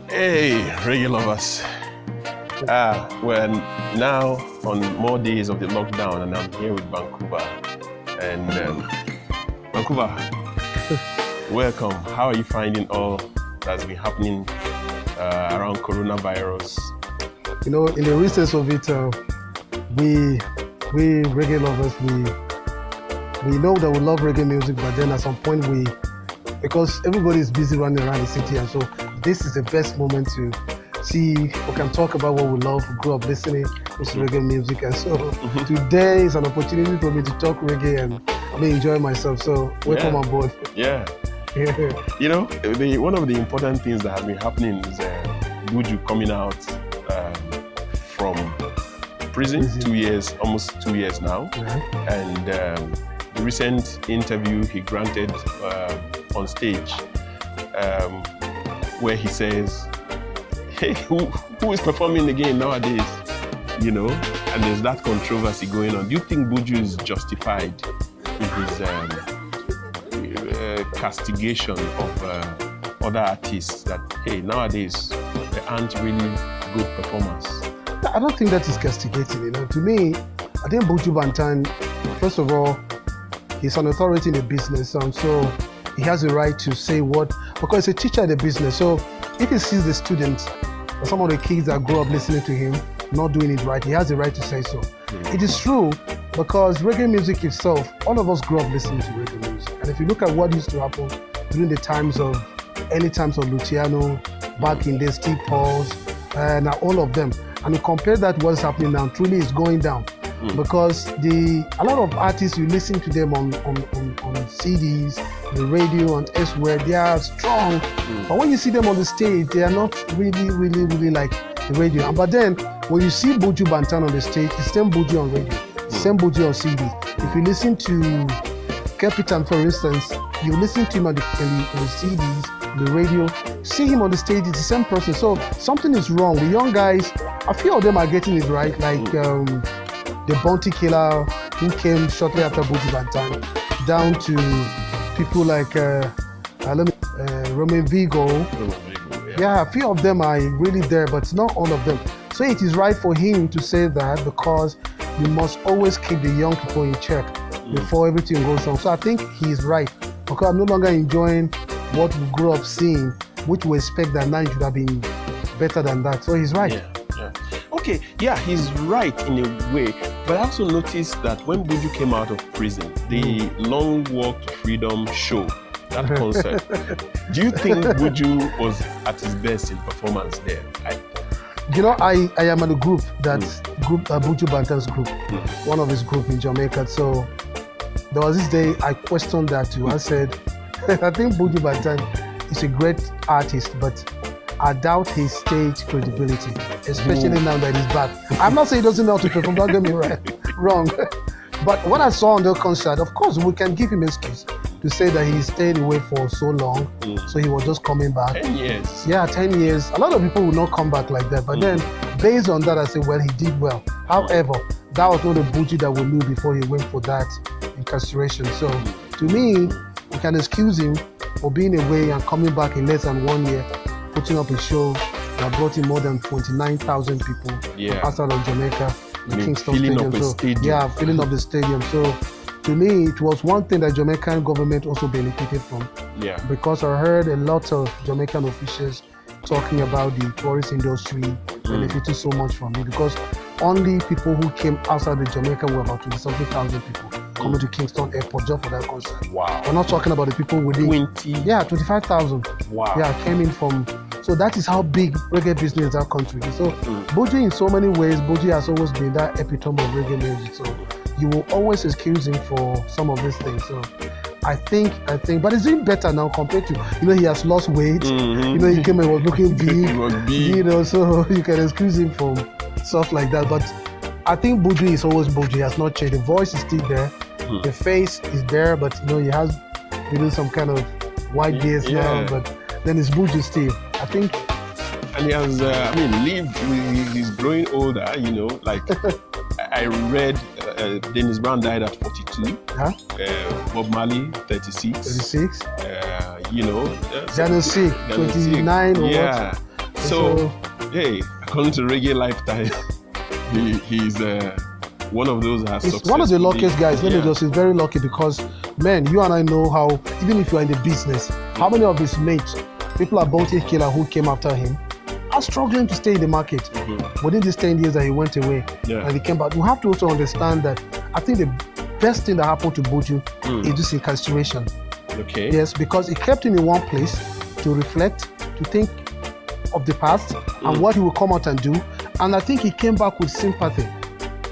Hey, reggae lovers. We're now on more days of the lockdown, and I'm here with Vancouver. And Vancouver, welcome. How are you finding all that's been happening around coronavirus? You know, in the recess of it, we reggae lovers, we know that we love reggae music, but then at some point because everybody is busy running around the city, and so this is the best moment to see, we can talk about what we love, we grew up listening to reggae music, and so today is an opportunity for me to talk reggae and enjoy myself, so welcome on board. Yeah. You know, one of the important things that have been happening is Buju coming out from prison, 2 years, almost 2 years now, and the recent interview he granted on stage, where he says, hey, who is performing again nowadays? You know, and there's that controversy going on. Do you think Buju is justified in his castigation of other artists that, hey, nowadays they aren't really good performers? I don't think that is castigating, you know. To me, I think Buju Banton, first of all, he's an authority in the business, and so he has the right to say what, because he's a teacher in the business, so if he sees the students or some of the kids that grow up listening to him not doing it right, he has the right to say so. It is true, because reggae music itself, all of us grew up listening to reggae music, and if you look at what used to happen during the early times of Luciano, back in the Steve Pauls, and all of them, and you compare that to what's happening now, truly it's going down. Because a lot of artists, you listen to them on CDs, the radio and elsewhere, they are strong. But when you see them on the stage, they are not really like the radio. But then when you see Buju Banton on the stage, it's same Buju on radio, same Buju on CD. If you listen to Capitan, for instance, you listen to him on the CDs, the radio, see him on the stage, it's the same person. So something is wrong. The young guys, a few of them are getting it right, like the Bounty Killer, who came shortly after Buju Banton, down to people like Roman Vigo. Yeah, a few of them are really there, but not all of them. So it is right for him to say that, because we must always keep the young people in check before everything goes on. So I think he's right, because I'm no longer enjoying what we grew up seeing, which we expect that now it should have been better than that. So he's right. Okay, yeah, he's right in a way, but I also noticed that when Buju came out of prison, the Long Walk to Freedom show, that concert, do you think Buju was at his best in performance there? You know, I am in a group, Buju Banton's group, one of his group in Jamaica. So there was this day I questioned that too. I said, I think Buju Banton is a great artist, but I doubt his stage credibility, especially now that he's back. I'm not saying he doesn't know how to perform, don't get me wrong. But what I saw on the concert, of course, we can give him excuse to say that he stayed away for so long, so he was just coming back. 10 years. Yeah, 10 years. A lot of people will not come back like that. But then, based on that, I say, well, he did well. However, that was not the Buju that we knew before he went for that incarceration. So, to me, we can excuse him for being away and coming back in less than 1 year, putting up a show that brought in more than 29,000 people outside of Jamaica, the Kingston Stadium. Yeah, filling up the stadium. So to me, it was one thing that Jamaican government also benefited from. Yeah. Because I heard a lot of Jamaican officials talking about the tourist industry benefiting so much from it, because only people who came outside of Jamaica were about 20-something thousand people coming to Kingston Airport just for that concert. Wow. We're not talking about the people within 25,000. Wow. Yeah, came in from. So that is how big reggae business is that country. So Buju, in so many ways, Buju has always been that epitome of reggae music. So you will always excuse him for some of these things. So I think, but he's doing better now compared to, he has lost weight. You know, he came and was looking big. You know, so you can excuse him for stuff like that. But I think Buju is always Buju. He has not changed. The voice is still there. The face is there, but he has some kind of white beard now. But then it's Buju still, I think. And he has, lived. He's growing older. Like I read, Dennis Brown died at 42. Bob Marley 36. 36. Ghana C, 29 or yeah. what? So, hey, according to Reggae Lifetime, he's one of those that has He's one of the luckiest guys. Let me Yeah. just say, very lucky because, man, you and I know how, even if you're in the business, how many of his mates, people are bounty killer who came after him, are struggling to stay in the market. Within these 10 years that he went away and he came back, we have to also understand that I think the best thing that happened to Buju is this incarceration. Okay. Yes, because it kept him in one place to reflect, to think of the past and what he will come out and do. And I think he came back with sympathy.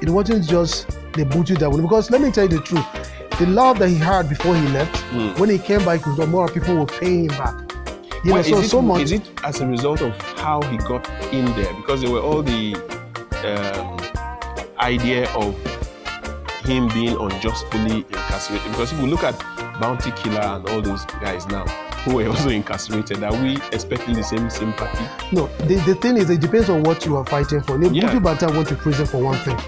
It wasn't just the Buju that won. Because let me tell you the truth, the love that he had before he left, when he came back, more people were paying him back. Well, so much. Is it as a result of how he got in there? Because there were all the idea of him being unjustly incarcerated. Because if we look at Bounty Killer and all those guys now who were also incarcerated, are we expecting the same sympathy? No, the thing is, it depends on what you are fighting for. Buju Banton went to prison for one thing.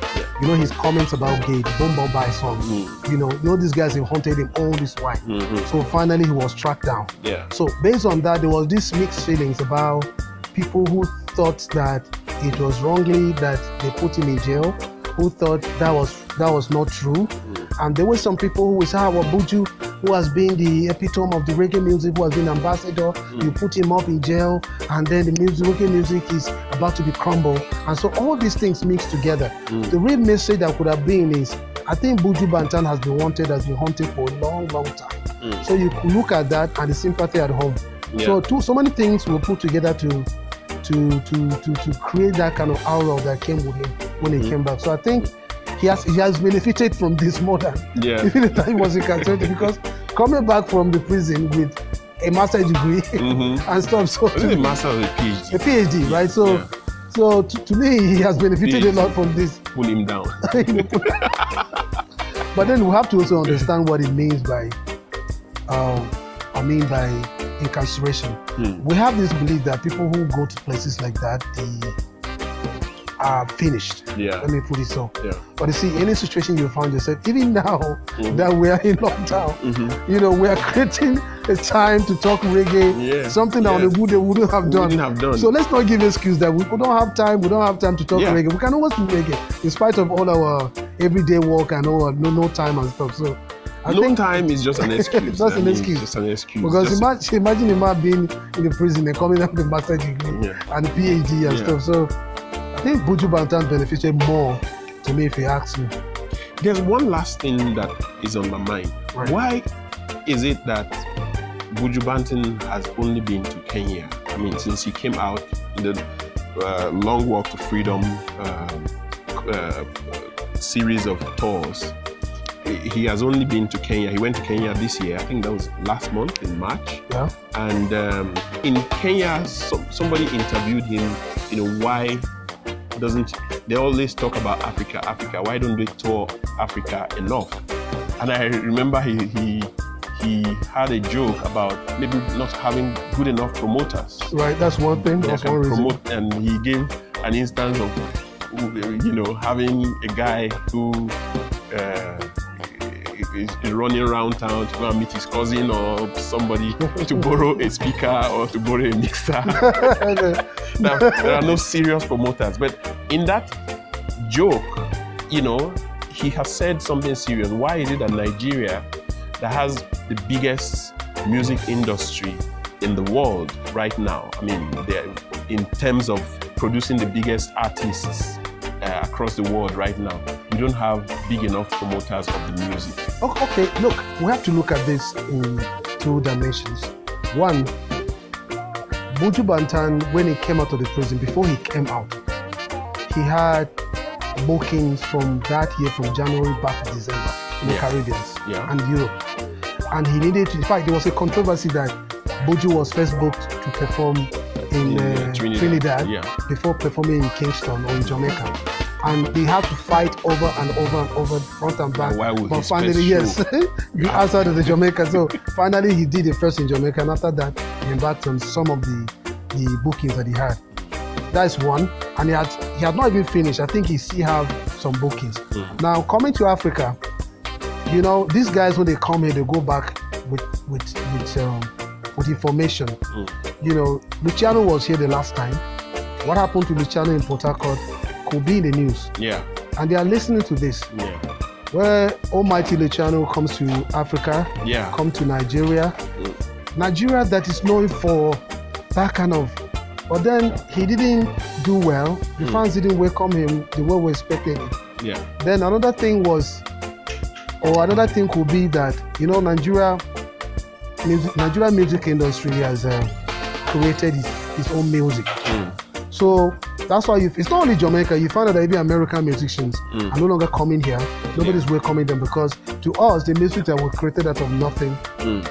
You know, his comments about gay, Boom Boom Bye song. You know these guys have haunted him all this while. So finally he was tracked down. So based on that, there was this mixed feelings about people who thought that it was wrongly that they put him in jail, who thought that was not true. And there were some people who would say, well, Buju, who has been the epitome of the reggae music, who has been ambassador, you put him up in jail, and then the reggae music is about to be crumbled. And so all these things mixed together. The real message that could have been is, I think Buju Banton has been haunted for a long, long time. So you could look at that and the sympathy at home. So many things were put together to create that kind of aura that came with him when he came back. So I think he has benefited from this more than even the time he was incarcerated, because coming back from the prison with a master's degree and stuff. So a master or a PhD? A PhD, right? So to me, he has benefited a lot from this. Pull him down. But then we have to also understand what it means by incarceration. We have this belief that people who go to places like that, they are finished. Let me put it so. But you see, any situation you find yourself, even now that we are in lockdown, we are creating a time to talk reggae, something that on the good they wouldn't have done. So let's not give excuse that we don't have time. We don't have time to talk reggae. We can always do reggae in spite of all our everyday work and all no time and stuff. So I think time is just an excuse. Just an excuse. Just an excuse. Because imagine a man being in the prison and coming up with a master's degree and a PhD and stuff. So I think Buju Banton benefited more, to me, if you ask me. There's one last thing that is on my mind. Why is it that Buju Banton has only been to Kenya? I mean, since he came out in the Long Walk to Freedom series of tours, he has only been to Kenya. He went to Kenya this year. I think that was last month in March. And in Kenya, somebody interviewed him, why doesn't they always talk about Africa? Why don't they tour Africa enough? And I remember he had a joke about maybe not having good enough promoters. Right, that's one thing. That's one reason. And he gave an instance of having a guy who is running around town to go and meet his cousin or somebody to borrow a speaker or to borrow a mixer. Now, there are no serious promoters, but in that joke, he has said something serious. Why is it that Nigeria, that has the biggest music industry in the world right now, I mean, in terms of producing the biggest artists across the world right now, we don't have big enough promoters of the music? Okay, look, we have to look at this in two dimensions. One, Buju Banton, when he came out of the prison, before he came out, he had bookings from that year, from January back to December, in the Caribbean and Europe. And he needed to, in fact, there was a controversy that Buju was first booked to perform in Trinidad before performing in Kingston or in Jamaica. And they had to fight over and over, front and back. But finally, outside of the Jamaica. So finally, he did it first in Jamaica, and after that, he embarked on some of the bookings that he had. That's one. And he had not even finished. I think he still have some bookings. Now, coming to Africa, these guys, when they come here, they go back with with information. You know, Luciano was here the last time. What happened to Luciano in Port Harcourt could be in the news. Yeah. And they are listening to this. Yeah. Where almighty Luciano comes to Africa, come to Nigeria. Nigeria that is known for that kind of, but then he didn't do well. The fans didn't welcome him the way we expected him. Yeah. Then another thing was, or another thing could be that, you know, Nigeria music industry has created his own music. So that's why it's not only Jamaica, you find out that even American musicians are no longer coming here. Nobody's welcoming them because to us, the music that was created out of nothing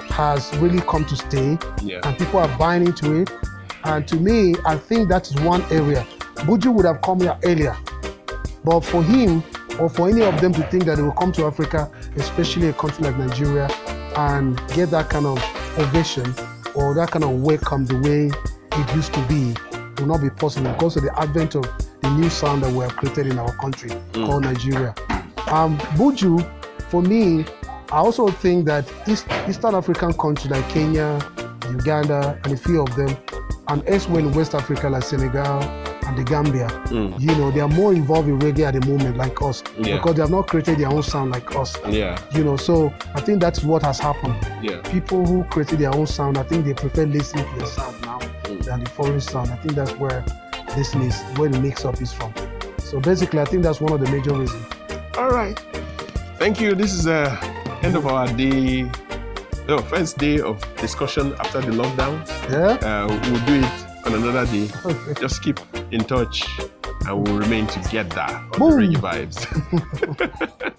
has really come to stay and people are buying into it. And to me, I think that is one area. Buju would have come here earlier. But for him, or for any of them to think that they will come to Africa, especially a country like Nigeria, and get that kind of ovation or that kind of welcome the way it used to be, will not be possible because of the advent of the new sound that we have created in our country called Nigeria. Buju, for me, I also think that Eastern African countries like Kenya, Uganda, and a few of them, and elsewhere in West Africa like Senegal and the Gambia, you know, they are more involved in reggae at the moment like us because they have not created their own sound like us. You know, so I think that's what has happened. People who created their own sound, I think they prefer listening to their sound now than the foreign sound. I think that's where where the mix-up is from. So basically, I think that's one of the major reasons. All right. Thank you. This is the end of our day. No, first day of discussion after the lockdown. We'll do it on another day. Just keep in touch and we'll remain together on the reggae vibes.